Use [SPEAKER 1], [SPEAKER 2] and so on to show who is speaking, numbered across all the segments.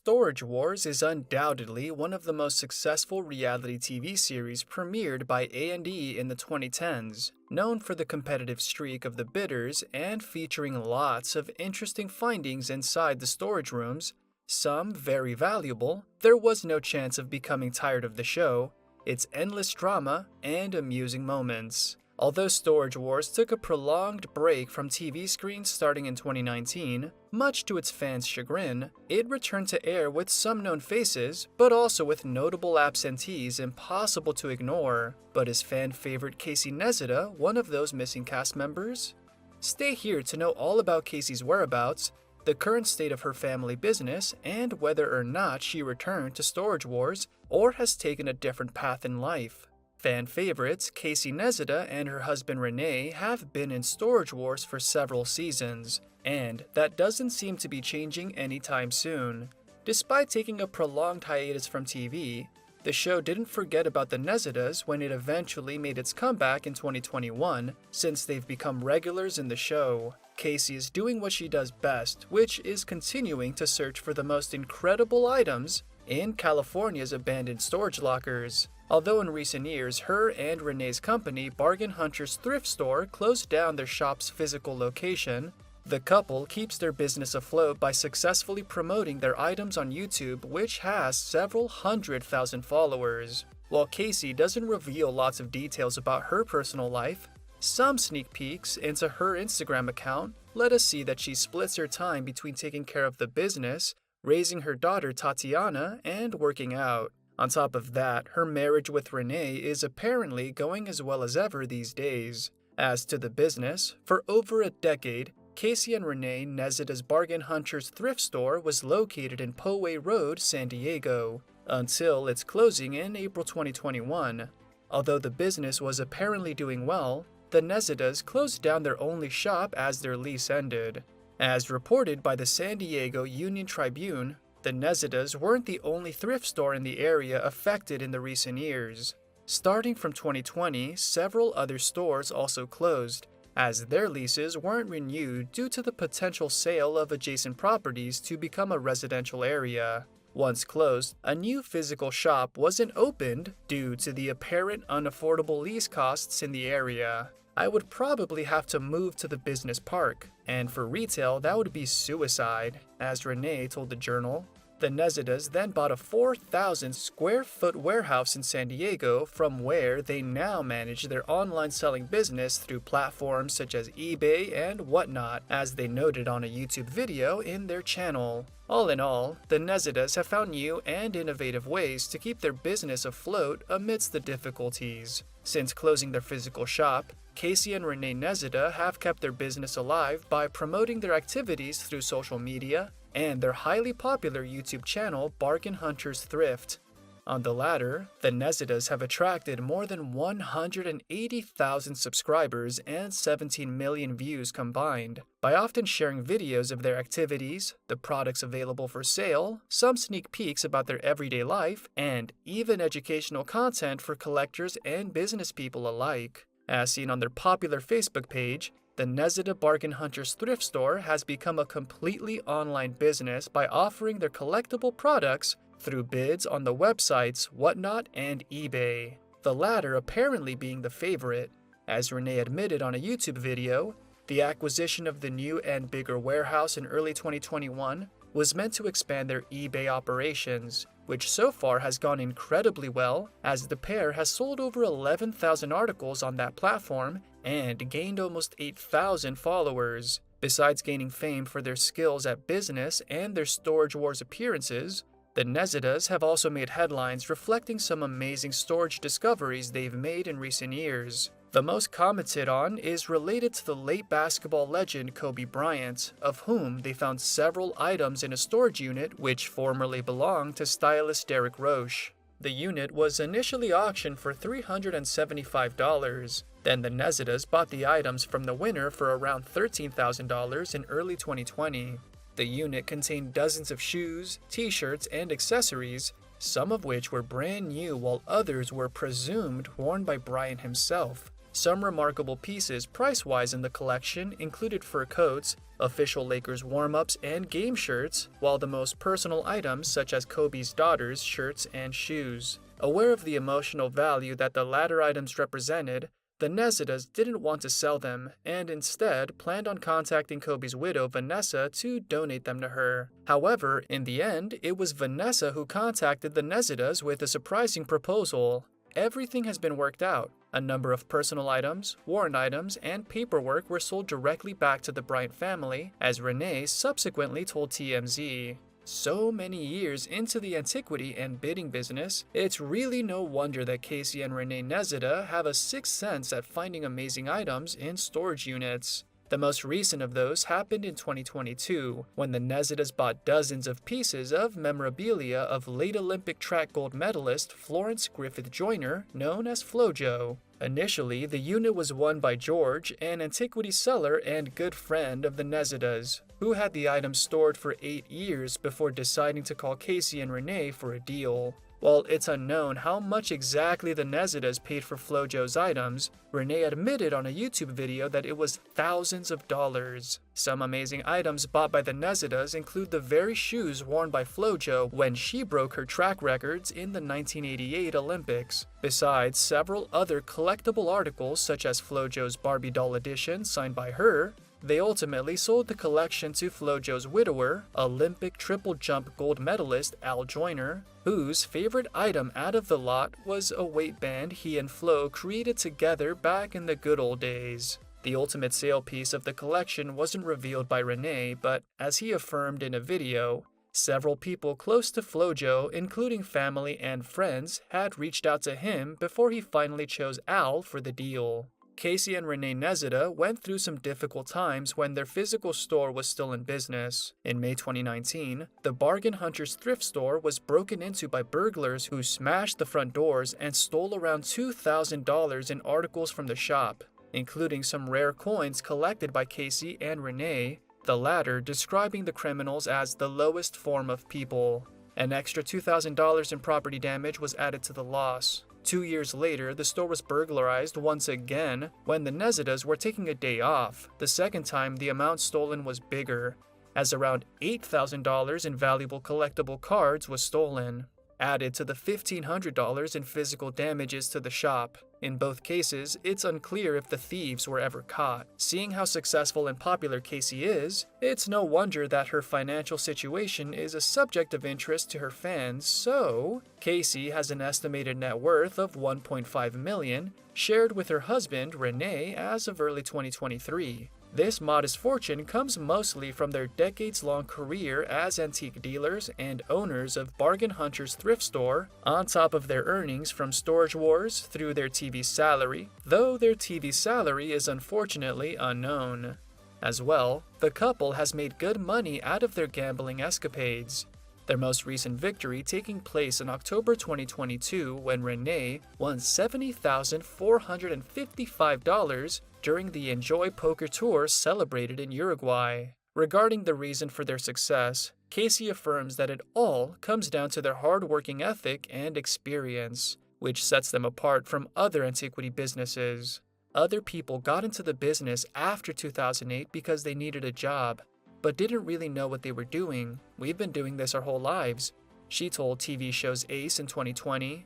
[SPEAKER 1] Storage Wars is undoubtedly one of the most successful reality TV series premiered by A&E in the 2010s, known for the competitive streak of the bidders and featuring lots of interesting findings inside the storage rooms, some very valuable. There was no chance of becoming tired of the show, its endless drama, and amusing moments. Although Storage Wars took a prolonged break from TV screens starting in 2019, much to its fans' chagrin, it returned to air with some known faces, but also with notable absentees impossible to ignore. But is fan favorite Casey Nezhoda one of those missing cast members? Stay here to know all about Casey's whereabouts, the current state of her family business, and whether or not she returned to Storage Wars or has taken a different path in life. Fan favorites Casey Nezhoda and her husband Rene have been in Storage Wars for several seasons, and that doesn't seem to be changing anytime soon. Despite taking a prolonged hiatus from TV, the show didn't forget about the Nezhodas when it eventually made its comeback in 2021, since they've become regulars in the show. Casey is doing what she does best, which is continuing to search for the most incredible items in California's abandoned storage lockers. Although in recent years, her and Rene's company, Bargain Hunters Thrift Store, closed down their shop's physical location, the couple keeps their business afloat by successfully promoting their items on YouTube, which has several 100,000 followers. While Casey doesn't reveal lots of details about her personal life, some sneak peeks into her Instagram account let us see that she splits her time between taking care of the business, raising her daughter Tatiana, and working out. On top of that, her marriage with Rene is apparently going as well as ever these days. As to the business, for over a decade, Casey and Rene Nezhoda's Bargain Hunters Thrift Store was located in Poway Road, San Diego, until its closing in April 2021. Although the business was apparently doing well, the Nezhodas closed down their only shop as their lease ended. As reported by the San Diego Union Tribune, the Nezhodas weren't the only thrift store in the area affected in the recent years. Starting from 2020, several other stores also closed, as their leases weren't renewed due to the potential sale of adjacent properties to become a residential area. Once closed, a new physical shop wasn't opened due to the apparent unaffordable lease costs in the area. I would probably have to move to the business park, and for retail that would be suicide, as Rene told the Journal. The Nezhodas then bought a 4,000 square foot warehouse in San Diego, from where they now manage their online selling business through platforms such as eBay and whatnot, as they noted on a YouTube video in their channel. All in all, the Nezhodas have found new and innovative ways to keep their business afloat amidst the difficulties. Since closing their physical shop, Casey and Rene Nezhoda have kept their business alive by promoting their activities through social media and their highly popular YouTube channel Bargain Hunters Thrift. On the latter, the Nezhodas have attracted more than 180,000 subscribers and 17 million views combined, by often sharing videos of their activities, the products available for sale, some sneak peeks about their everyday life, and even educational content for collectors and business people alike. As seen on their popular Facebook page, the Nezhoda Bargain Hunters Thrift Store has become a completely online business by offering their collectible products through bids on the websites Whatnot and eBay, the latter apparently being the favorite. As Rene admitted on a YouTube video, the acquisition of the new and bigger warehouse in early 2021 was meant to expand their eBay operations, which so far has gone incredibly well, as the pair has sold over 11,000 articles on that platform and gained almost 8,000 followers. Besides gaining fame for their skills at business and their Storage Wars appearances, the Nezhodas have also made headlines reflecting some amazing storage discoveries they've made in recent years. The most commented on is related to the late basketball legend Kobe Bryant, of whom they found several items in a storage unit which formerly belonged to stylist Derrick Roche. The unit was initially auctioned for $375. Then the Nezhodas bought the items from the winner for around $13,000 in early 2020. The unit contained dozens of shoes, t-shirts, and accessories, some of which were brand new while others were presumed worn by Bryant himself. Some remarkable pieces price-wise in the collection included fur coats, official Lakers warm-ups and game shirts, while the most personal items such as Kobe's daughter's shirts and shoes. Aware of the emotional value that the latter items represented, the Nezhodas didn't want to sell them, and instead planned on contacting Kobe's widow Vanessa to donate them to her. However, in the end, it was Vanessa who contacted the Nezhodas with a surprising proposal. Everything has been worked out. A number of personal items, worn items, and paperwork were sold directly back to the Bryant family, as Rene subsequently told TMZ. So many years into the antiquity and bidding business, it's really no wonder that Casey and Rene Nezhoda have a sixth sense at finding amazing items in storage units. The most recent of those happened in 2022, when the Nezhodas bought dozens of pieces of memorabilia of late Olympic track gold medalist Florence Griffith Joyner, known as FloJo. Initially, the unit was won by George, an antiquity seller and good friend of the Nezhodas, who had the items stored for 8 years before deciding to call Casey and Rene for a deal. While it's unknown how much exactly the Nezhodas paid for FloJo's items, Rene admitted on a YouTube video that it was thousands of dollars. Some amazing items bought by the Nezhodas include the very shoes worn by FloJo when she broke her track records in the 1988 Olympics, besides several other collectible articles such as FloJo's Barbie doll edition signed by her. They ultimately sold the collection to FloJo's widower, Olympic triple jump gold medalist Al Joyner, whose favorite item out of the lot was a weight band he and Flo created together back in the good old days. The ultimate sale piece of the collection wasn't revealed by Rene, but as he affirmed in a video, several people close to FloJo, including family and friends, had reached out to him before he finally chose Al for the deal. Casey and Rene Nezhoda went through some difficult times when their physical store was still in business. In May 2019, the Bargain Hunters thrift store was broken into by burglars who smashed the front doors and stole around $2,000 in articles from the shop, including some rare coins collected by Casey and Rene, the latter describing the criminals as the lowest form of people. An extra $2,000 in property damage was added to the loss. 2 years later, the store was burglarized once again when the Nezhodas were taking a day off. The second time, the amount stolen was bigger, as around $8,000 in valuable collectible cards was stolen, added to the $1,500 in physical damages to the shop. In both cases, it's unclear if the thieves were ever caught. Seeing how successful and popular Casey is, it's no wonder that her financial situation is a subject of interest to her fans, so Casey has an estimated net worth of $1.5 million, shared with her husband, Rene, as of early 2023. This modest fortune comes mostly from their decades-long career as antique dealers and owners of Bargain Hunters thrift store, on top of their earnings from Storage Wars through their TV salary, though their TV salary is unfortunately unknown. As well, the couple has made good money out of their gambling escapades, their most recent victory taking place in October 2022 when Rene won $70,455 during the Enjoy Poker Tour celebrated in Uruguay. Regarding the reason for their success, Casey affirms that it all comes down to their hard-working ethic and experience, which sets them apart from other antiquity businesses. Other people got into the business after 2008 because they needed a job, but didn't really know what they were doing. We've been doing this our whole lives, she told TV show's Ace in 2020.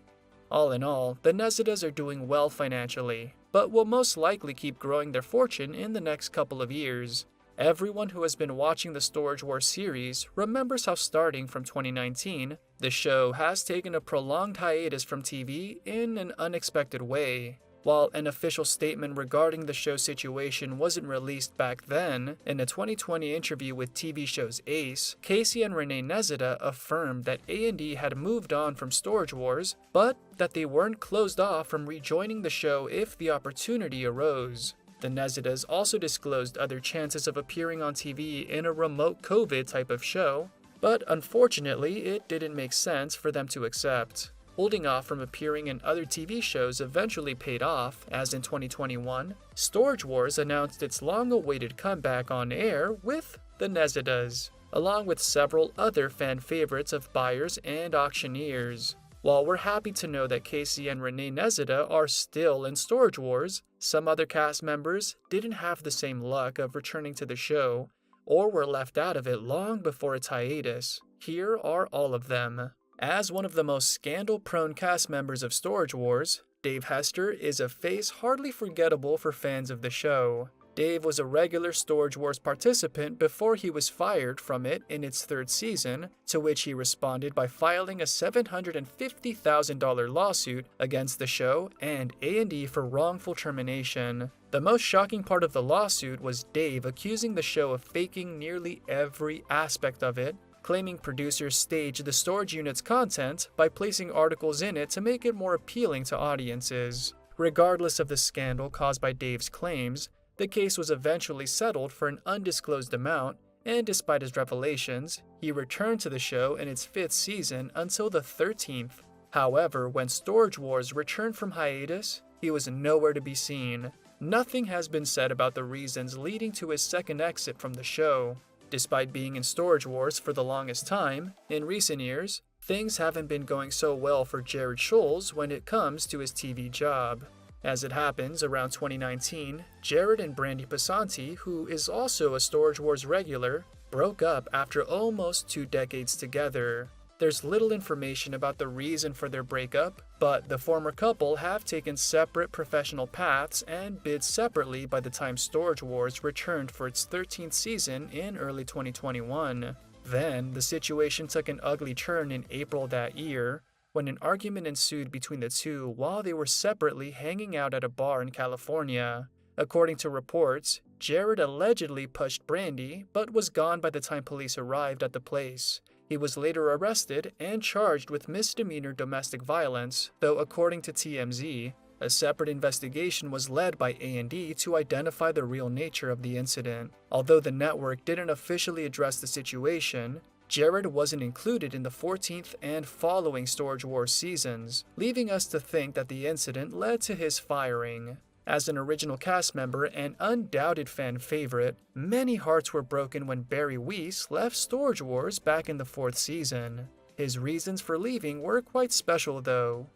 [SPEAKER 1] All in all, the Nezhodas are doing well financially, but will most likely keep growing their fortune in the next couple of years. Everyone who has been watching the Storage Wars series remembers how starting from 2019, the show has taken a prolonged hiatus from TV in an unexpected way. While an official statement regarding the show's situation wasn't released back then, in a 2020 interview with TV show's Ace, Casey and Rene Nezhoda affirmed that A&E had moved on from Storage Wars, but that they weren't closed off from rejoining the show if the opportunity arose. The Nezhodas also disclosed other chances of appearing on TV in a remote COVID type of show, but unfortunately it didn't make sense for them to accept. Holding off from appearing in other TV shows eventually paid off, as in 2021, Storage Wars announced its long-awaited comeback on air with the Nezhodas, along with several other fan favorites of buyers and auctioneers. While we're happy to know that Casey and Rene Nezhoda are still in Storage Wars, some other cast members didn't have the same luck of returning to the show, or were left out of it long before its hiatus. Here are all of them. As one of the most scandal-prone cast members of Storage Wars, Dave Hester is a face hardly forgettable for fans of the show. Dave was a regular Storage Wars participant before he was fired from it in its third season, to which he responded by filing a $750,000 lawsuit against the show and A&E for wrongful termination. The most shocking part of the lawsuit was Dave accusing the show of faking nearly every aspect of it, claiming producers staged the storage unit's content by placing articles in it to make it more appealing to audiences. Regardless of the scandal caused by Dave's claims, the case was eventually settled for an undisclosed amount, and despite his revelations, he returned to the show in its fifth season until the 13th. However, when Storage Wars returned from hiatus, he was nowhere to be seen. Nothing has been said about the reasons leading to his second exit from the show. Despite being in Storage Wars for the longest time, in recent years, things haven't been going so well for Jared Scholes when it comes to his TV job. As it happens, around 2019, Jared and Brandy Passanti, who is also a Storage Wars regular, broke up after almost 2 decades together. There's little information about the reason for their breakup, but the former couple have taken separate professional paths and bid separately by the time Storage Wars returned for its 13th season in early 2021. Then, the situation took an ugly turn in April that year, when an argument ensued between the two while they were separately hanging out at a bar in California. According to reports, Jared allegedly pushed Brandy, but was gone by the time police arrived at the place. He was later arrested and charged with misdemeanor domestic violence, though according to TMZ, a separate investigation was led by A&E to identify the real nature of the incident. Although the network didn't officially address the situation, Jared wasn't included in the 14th and following Storage Wars seasons, leaving us to think that the incident led to his firing. As an original cast member and undoubted fan favorite, many hearts were broken when Barry Weiss left Storage Wars back in the 4th season. His reasons for leaving were quite special though.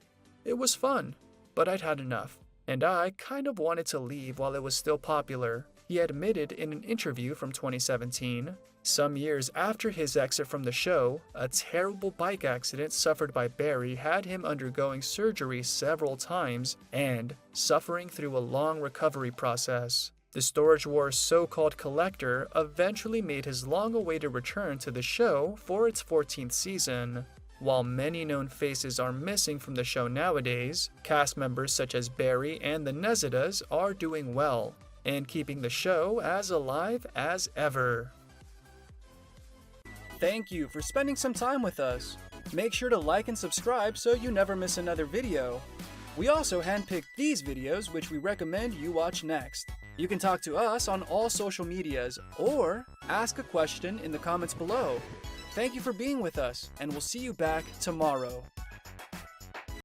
[SPEAKER 1] It was fun, but I'd had enough, and I kind of wanted to leave while it was still popular, he admitted in an interview from 2017. Some years after his exit from the show, a terrible bike accident suffered by Barry had him undergoing surgery several times and suffering through a long recovery process. The Storage Wars so-called collector eventually made his long-awaited return to the show for its 14th season. While many known faces are missing from the show nowadays, cast members such as Barry and the Nezhodas are doing well and keeping the show as alive as ever. Thank you for spending some time with us. Make sure to like and subscribe so you never miss another video. We also handpicked these videos which we recommend you watch next. You can talk to us on all social medias or ask a question in the comments below. Thank you for being with us, and we'll see you back tomorrow.